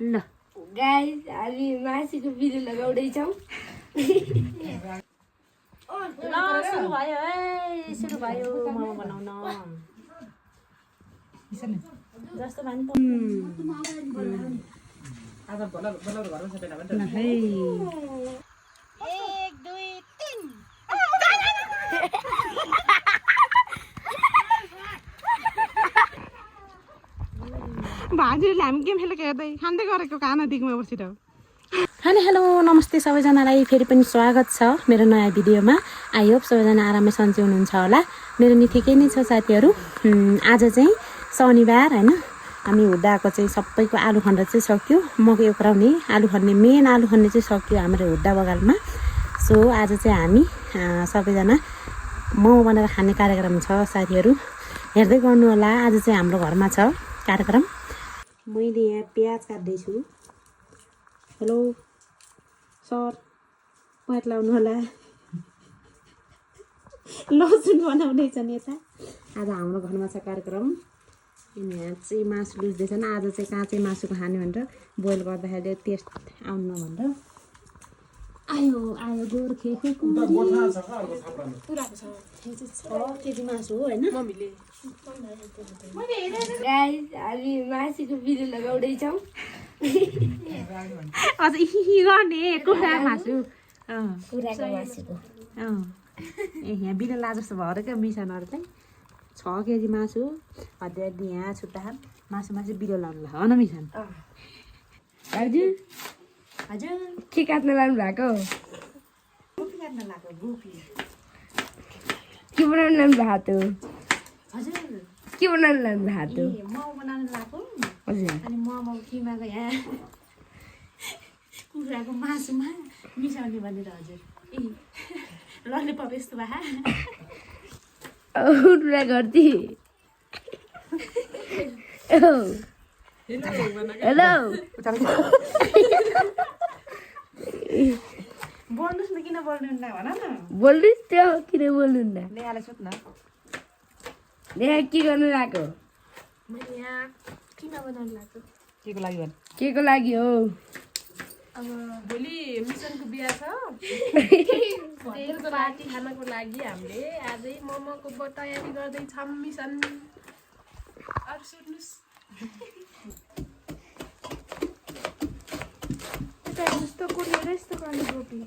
ल गाइस हामी मासीको भिडियो लगाउँदैछौँ। ल सुरु भयो है, सुरु भयो मोमो बनाउन। जस्तो भए पनि आज बल्ल घरमा सबैजना भन्छ ल है 1 2 3 भाजीले हामी गेम खेलेको हेर्दै खाँदै गरेको खाना दिगमा बसेर। हेलो नमस्ते सबैजनालाई, फेरि पनि स्वागत छ मेरो नयाँ भिडियोमा। आई होप सबैजना आरामै सन्चै हुनुहुन्छ होला। मेरो नि ठिकै नै छ साथीहरू। आज चाहिँ शनिबार हैन, हामी हुड्डाको चाहिँ सबैको आलु खन्ड चाहिँ सक्यो। मकै उक्राउने आलु खन्ने मेन आलु खन्ने चाहिँ सक्यो हाम्रो हुड्डा बगालमा। सो आज चाहिँ हामी सबैजना मोमो बनाएर खाने कार्यक्रम छ साथीहरू, हेर्दै गर्नु होला। आज चाहिँ हाम्रो घरमा छ कार्यक्रम। मैले यहाँ प्याज काट्दैछु। हेलो सर, पात लाउनु होला। लसुन बनाउँदैछन् यता। आज हाम्रो घरमा छ कार्यक्रम। यहाँ चाहिँ मासु लुच्दैछन्। आज चाहिँ काँचै मासुको खाने भनेर बोइल गर्दाखेरि टेस्ट आउनु भनेर आयो आयो गोर्खे पुराको छ 6 केजी मासु हो हैन। मम्मीले गाइस हामी मासीको भिडियो लगाउँदैछौँ। अझ इही गर्ने कुखुराको मासु कुखुराको मासुको ए यहाँ बिना लाज जस्तो भएर क्या मिसनहरू चाहिँ 6 केजी मासु हदियाडी यहाँ छुट्टा मासुमा चाहिँ बिलो लाउनु हो न मिसन। हजुर हजुर के काट्न लानु भएको? गोपी काट्न लाग्यो। गोपी के बनाउनु लानु भएको त? हजुर के बनाउनु लानु भएको त? मोमो बनाउनु लाग्यो। हजुर अनि मोमो किमाको यहाँ कुखुराको मासुमा मिसाउने भनेर। हजुर ए ललिपप यस्तो भए उठ्ला गर्दै। हेलो बोल्नुहोस् न, किन बोल्नुहुन्न भन न। बोल्नुहोस् त्यो किन बोल्नुहुन्न? नेहाले सुत् न। यहाँ के गर्नु लाग्यो? मैले यहाँ किन बनाउनु लाग्यो? के को लागि भन्? के को लागि हो? अब भोलि मिसनको बिहा छ। त्यही पार्टी खानको लागि हामीले आजै मोमोको तयारी गर्दैछौँ मिसन। अरू सुन्नुहोस् यस्तो कुरेर यस्तो गर्ने गोपी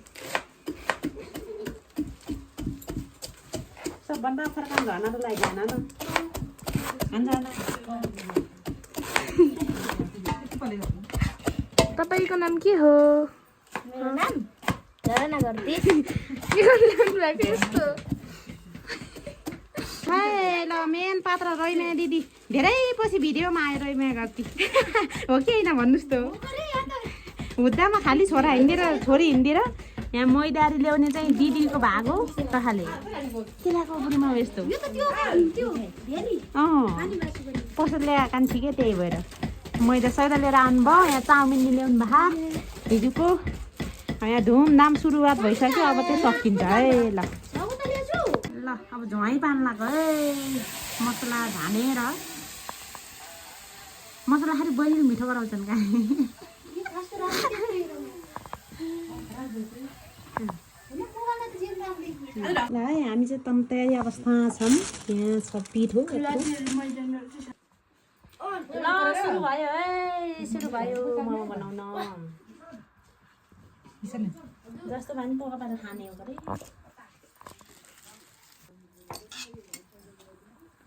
सबभन्दा फर्काउनु घरको लागि जान न तपाईँको नाम के हो? मेरो नाम झरना गर्दै। के गर्नु लाग्यो यस्तो? ल मेन पात्र रैमा दिदी धेरै पछि भिडियोमा आयो रैमा गर्थी हो कि होइन भन्नुहोस् त। हुद्दामा खालि छोरा हिँडेर छोरी हिँडेर यहाँ मैदारी ल्याउने चाहिँ दिदीको भाग हो तखाले किलाको बुढीमा यस्तो पसल ल्याएर कान्छी के त्यही भएर मैदा सैदा लिएर आउनुभयो। यहाँ चाउमिन ल्याउनु भयो हिजोको। यहाँ धुमधाम सुरुवात भइसक्यो। अब चाहिँ सकिन्छ है। ल ल अब झुवाइ पार्नु लाग्यो है। मसला झानेर मसला खालि बहिनी मिठो गराउँछन् क्या। ल है हामी चाहिँ तम तयारी अवस्थामा छौँ। यहाँ छ पिठो। ल सुरु भयो है, सुरु भयो मोमो बनाउन। जस्तो भए पनि पोका पारेर खाने हो गरे।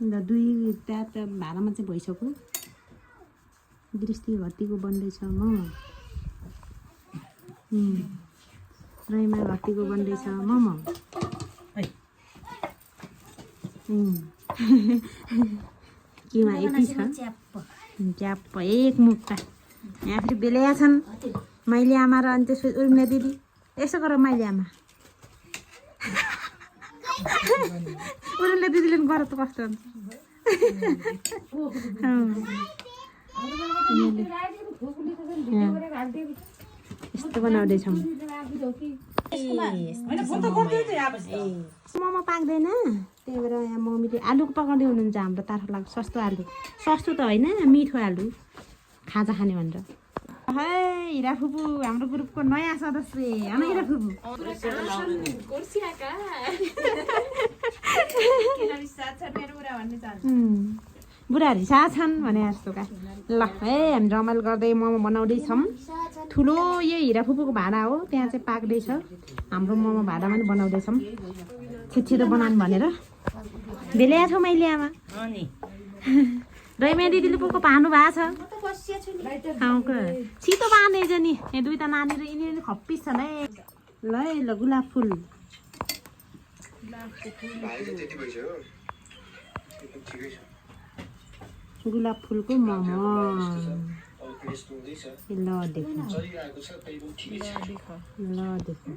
ल 2 ट्याप भाँडामा चाहिँ भइसक्यो। दृष्टि घट्टीको बन्दैछ मोमो। रैमा घट्टीको बन्दैछ मोमो। केमा यति छ च्याप एक मुक्का। यहाँ फेरि बेल्या छन् माइली आमा र अनि त्यसपछि उर्मिला दिदी। यसो गर माइली आमा। उर्मिला दिदीले गर त कस्तो हुन्छ। यस्तो बनाउँदैछौँ। मोमो पाक्दैन त्यही भएर यहाँ मम्मीले आलुको पकाउँदै हुनुहुन्छ। हाम्रो तार्फा लाग्छ सस्तो आलु। सस्तो त होइन, मिठो आलु खाजा खाने भनेर। है हिरा फुपू हाम्रो ग्रुपको नयाँ सदस्य होइन हिरा फुपू बुढाहरू साथ छन् भने जस्तोका ल है हामी रमाइलो गर्दै मोमो बनाउँदैछौँ ठुलो यो हिरा फुपूको भाँडा हो त्यहाँ चाहिँ पाक्दैछ हाम्रो मोमो भाँडामा पनि बनाउँदैछौँ छिटो बनाउनु भनेर बेल्या छौ मैले आमा रैमा दिदीले पोको पार्नु भएको छ छिटो पार्नेछ नि यहाँ दुईवटा नानी र यिनीहरू खप्पिस छन् है ल है ल गुलाब फुल गुलाब फुलको मोमो ल देखो ल देखो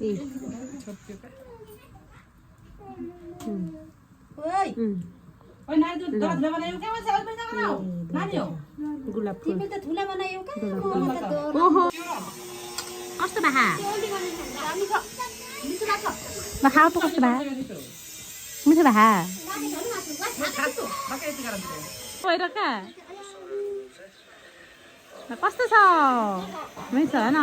ए गुलाब फुल ओहो कस्तो भा खाऊ त कस्तो भा मिठो भा कस्तो छ मिठो होइन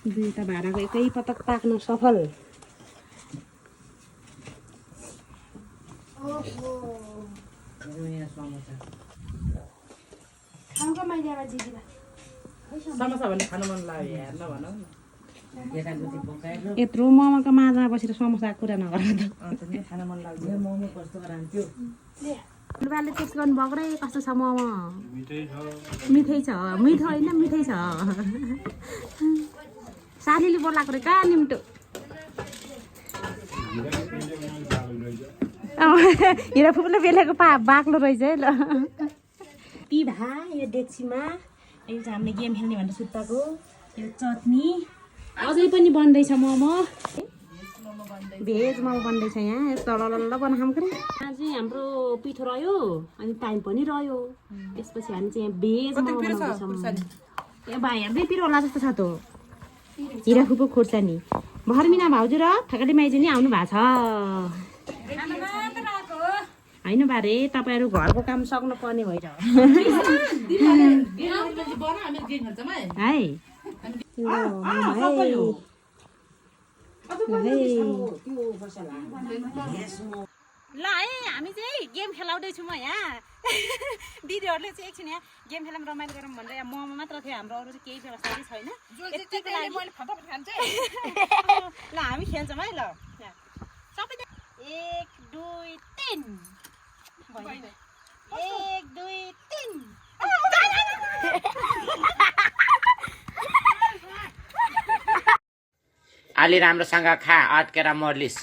दुईवटा भाँडाको एकै पटक पाक्न सफल यत्रो मोमोको माझमा बसेर समोसाको कुरा नगर लुगाले टेस्ट गर्नु भएको रे कस्तो छ मोमो मिठै छ मिठो होइन मिठै छ सालीले बोलाएको रे कहाँ निम्टो हिरा फुपूले बेलेको बाक्लो रहेछ है ल पी भा यो डेक्सीमा यो चाहिँ हामीले गेम खेल्ने भनेर सुत्ताको यो चटनी अझै पनि बन्दैछ मोमो भेज मोमो बन्दैछ यहाँ तल बनाऊँ के यहाँ चाहिँ हाम्रो पिठो रह्यो अनि टाइम पनि रह्यो त्यसपछि हामी चाहिँ यहाँ भेज मोमो बनाउँदैछौँ ए भाइ हेर्दै पिरो होला जस्तो छ त हिरा फुपू खोर्सानी भर्मिना भाउजू र ठकाली माइजू नि आउनु भएको छ होइन बारे तपाईँहरू घरको काम सक्नुपर्ने भइरह ल है हामी चाहिँ गेम खेलाउँदैछौँ म यहाँ दिदीहरूले चाहिँ एकछिन यहाँ गेम खेलाउँ रमाइलो गरौँ भनेर यहाँ मोमो मात्र थियो हाम्रो अरू चाहिँ केही व्यवस्था चाहिँ छैन ल हामी खेल्छौँ है ल सबै 1 2 3 1 2 3 अलि राम्रोसँग खा अट्केर मर्लिस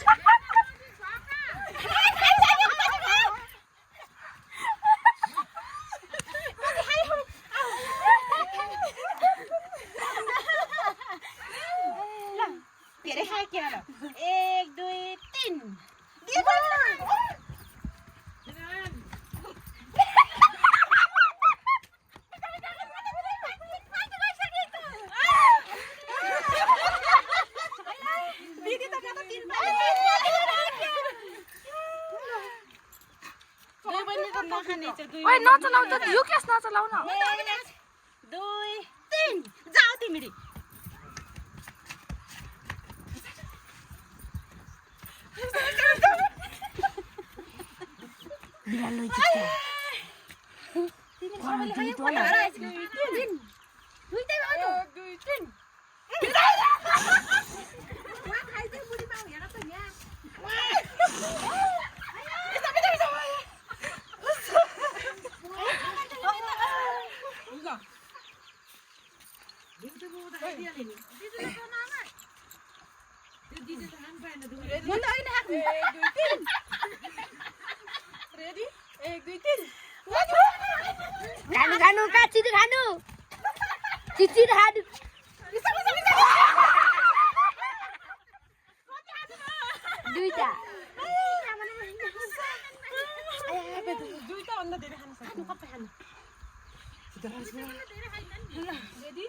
धेरै खाए के 1 2 3 ओए नचलाउ त यो केस नचलाउ न 1 2 3 जाऊ तिमीले बिरालो चिच्चा रेडी 1 2 3 खानु खानु काचिद खानु चिचिद खानु दुईटा दुईटा भन्दा धेरै खान सक्छु कपै खानु रेडी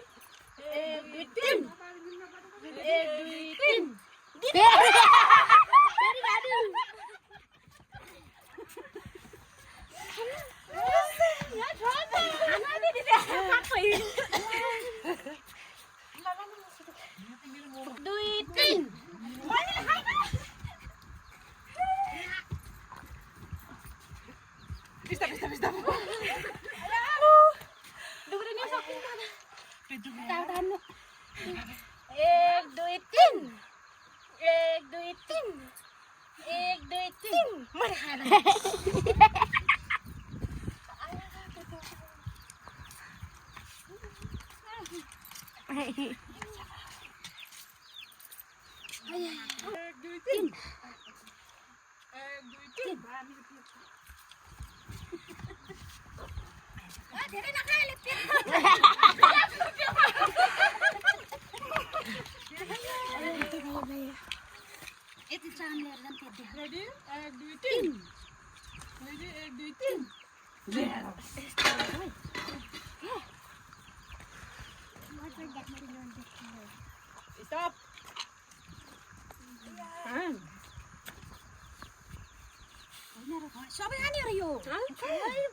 Stop. सबै हान्यो यो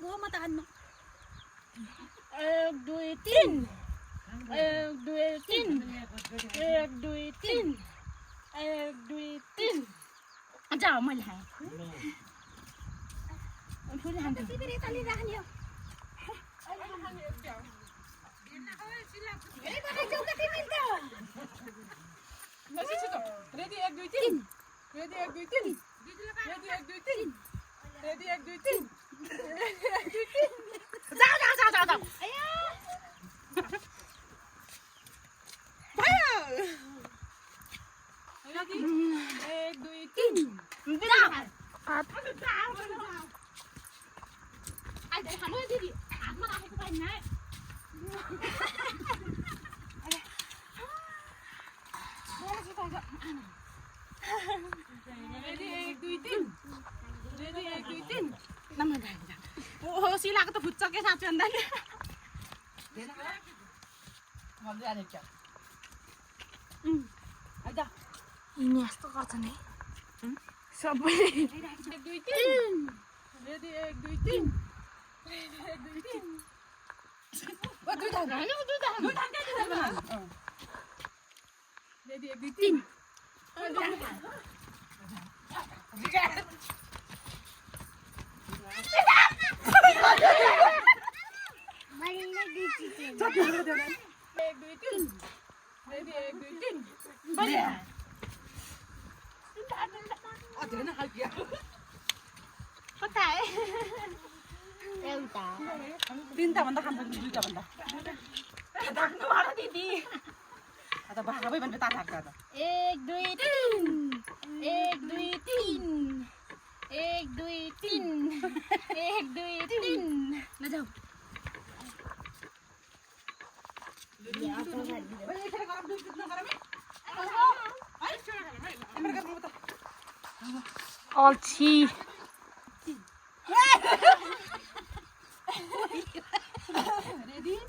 गोमा त हान्नु 1 2 3 1 2 3 1 2 3 1 2 3 जाऊ मैले हाने फुल हान्छु फेरि तले राख्ने हो Ready 1 2 3 Ready 1 2 3 Ready 1 2 3 Ready 1 2 3 जाऊ Ready 1 2 3 अहिले खानु दिदी हातमा राखेको पाइन न Ready 1 2 3 Ready 1 2 3 नम्बर गाडी ओहो सिलाको त फुच्छ के साँच्चै भन्दा नि भन्दै आले क्या आइजा यिनी यस्तो गर्छन् है सबै 1 2 3 Ready 1 2 3 Ready 1 2 3 ओ दुईटा हैन दुईटा Ready 1 2 3 तीनटा भन्दा खान्छ कि दुईटा भन्दा धाक्नु भएर दिदी आता बाबै भने ता धाक्छ त 1 2 3 1 2 3 1 2 3 1 2 3 ल जाऊ अल्छी रेडी 1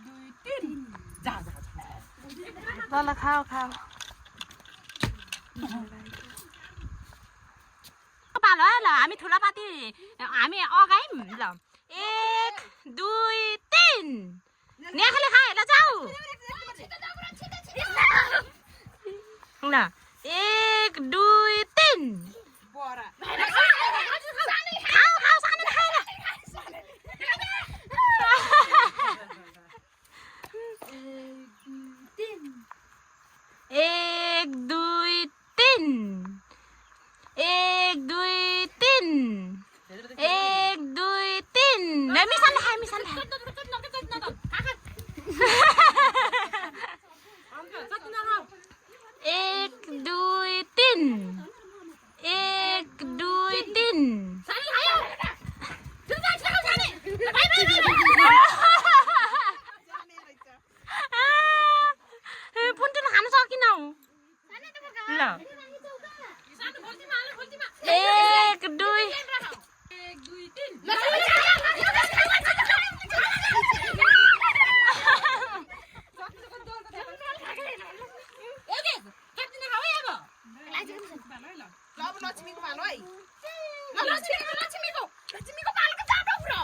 2 3 जा ल खाऊ खाऊ पालो है ल हामी ठुला पाती हामी अगायौँ ल 1 2 3 नेखाले खाए ल जाऊ ल 1 2 3 बरा खाऊ खाऊ सानो खाए ल 1 2 3 1 2 3 1 2 3 ले मिसान खाए मिसान खाए 1 2 3 1 2 3 पुन्टिन खान सकिनौ ल 1 2 1 लक्ष्मीको पालो है ल लक्ष्मीको पालोको चाटो पुरो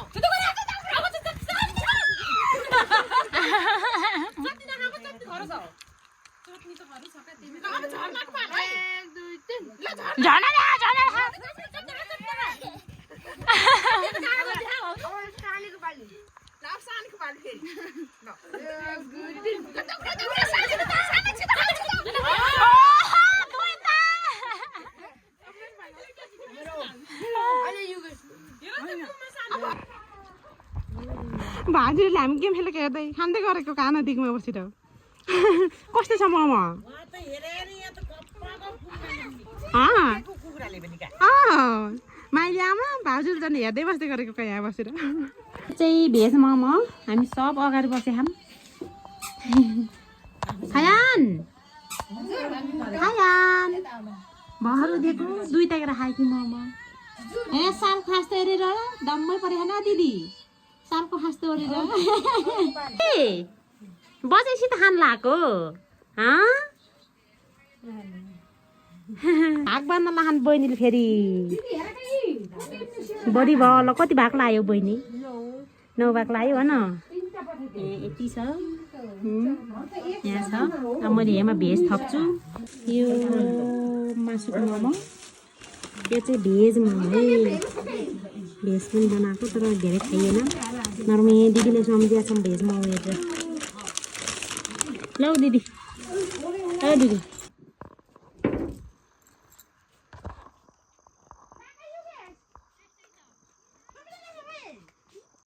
बाजुले हामी गेम खेलेको हेर्दै खाँदै गरेको कहाँ नदिगमा बसेर कस्तो छ मोमो माइली आमा भाउजूले झन् हेर्दै बस्दै गरेको कहाँ यहाँ बसेर चाहिँ भेज मोमो हामी सब अगाडि बसे खाम खायान भहरू दिएको दुईटा केरा खायो कि मोमो ए साल खास्तो हेरेर दम्मै परेन दिदी सालको खास्तो ओरेर ए बजेसी त खान लाएको भाग बाँध्न लाखान बहिनीले फेरि बढी भयो ल कति भाग लायो बहिनी 9 भाग लायो भन ए यति छ यहाँ छ अब मैले यहाँ भेज थप्छु यो मासुको मोमो यो चाहिँ भेज मोमो है भेज पनि बनाएको तर धेरै खाइएन नर्मे दिदीले सम्झिया छौँ भेज मोमो हेरेर ल दिदी दिदी